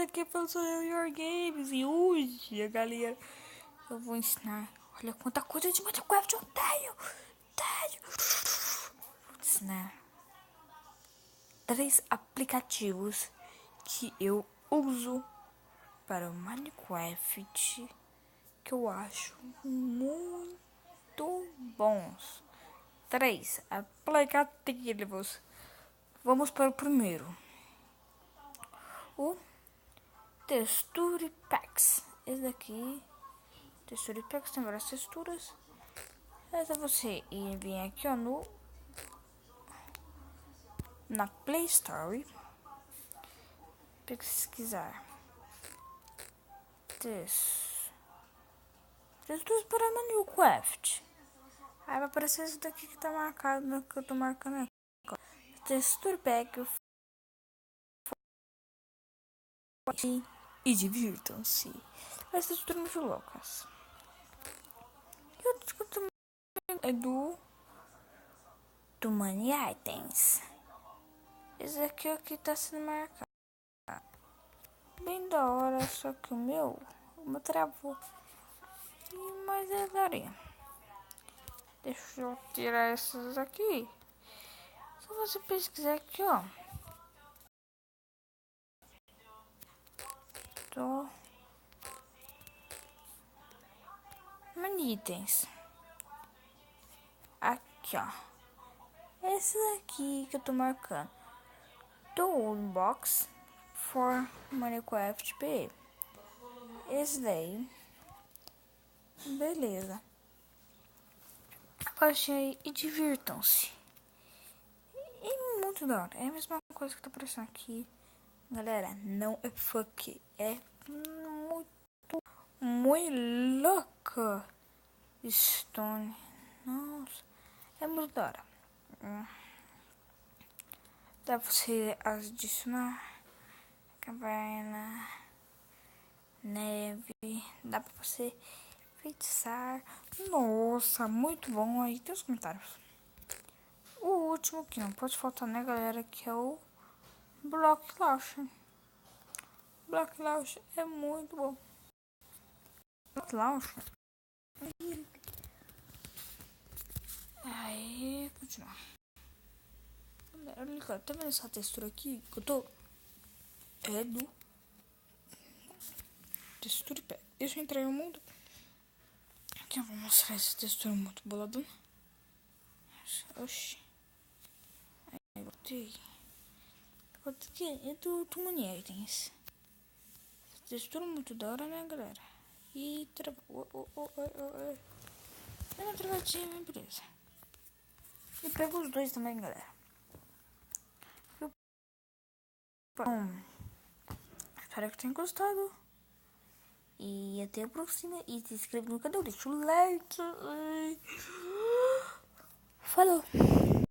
aqui pelo Your Games. E hoje, galera, eu vou ensinar. Olha quanta coisa de Minecraft eu tenho. Vou ensinar 3 aplicativos que eu uso para o Minecraft, que eu acho muito bons. 3 aplicativos. Vamos para o primeiro. O Texture Packs. Esse daqui, Texture Packs, tem várias texturas. Essa você vir aqui, ó, na Play Store, pesquisar texturas para Minecraft. Aí vai aparecer isso daqui que tá marcado, que eu tô marcando aqui. Texture Pack. E divirtam-se. As texturas muito loucas. E outro que eu também é do Money Items. Esse aqui tá sendo marcado. Bem da hora, só que o meu travou. Mas é daria. Deixa eu tirar essas aqui. Se você pesquisar aqui, ó. Money Items. Aqui, ó. Esse daqui que eu tô marcando. Toolbox for Minecraft PE. Esse daí. Beleza. Achei e divirtam-se. E muito da hora. É a mesma coisa que tá aparecendo aqui. Galera, não é fuck. É muito louca. Stone. Nossa. É muito da hora. Dá pra você adicionar caverna, neve. Dá pra você feitiçar. Nossa, muito bom. Aí tem os comentários. O último que não pode faltar, né, galera, que é o Block Launcher. Block Launcher é muito bom. Block Launcher. Aí, continuar. Olha, tá vendo essa textura aqui que eu tô? É do Texture Pack. Deixa eu entrar no mundo. Aqui eu vou mostrar essa textura muito boladona. Oxi. Aí, botei. Outro aqui é do Money Items. Textura muito da hora, né, galera? E é uma travadinha, beleza. E pego os dois também, galera. Bom, espero que tenham gostado. E até a próxima. E se inscreva no canal, deixa o like. Falou!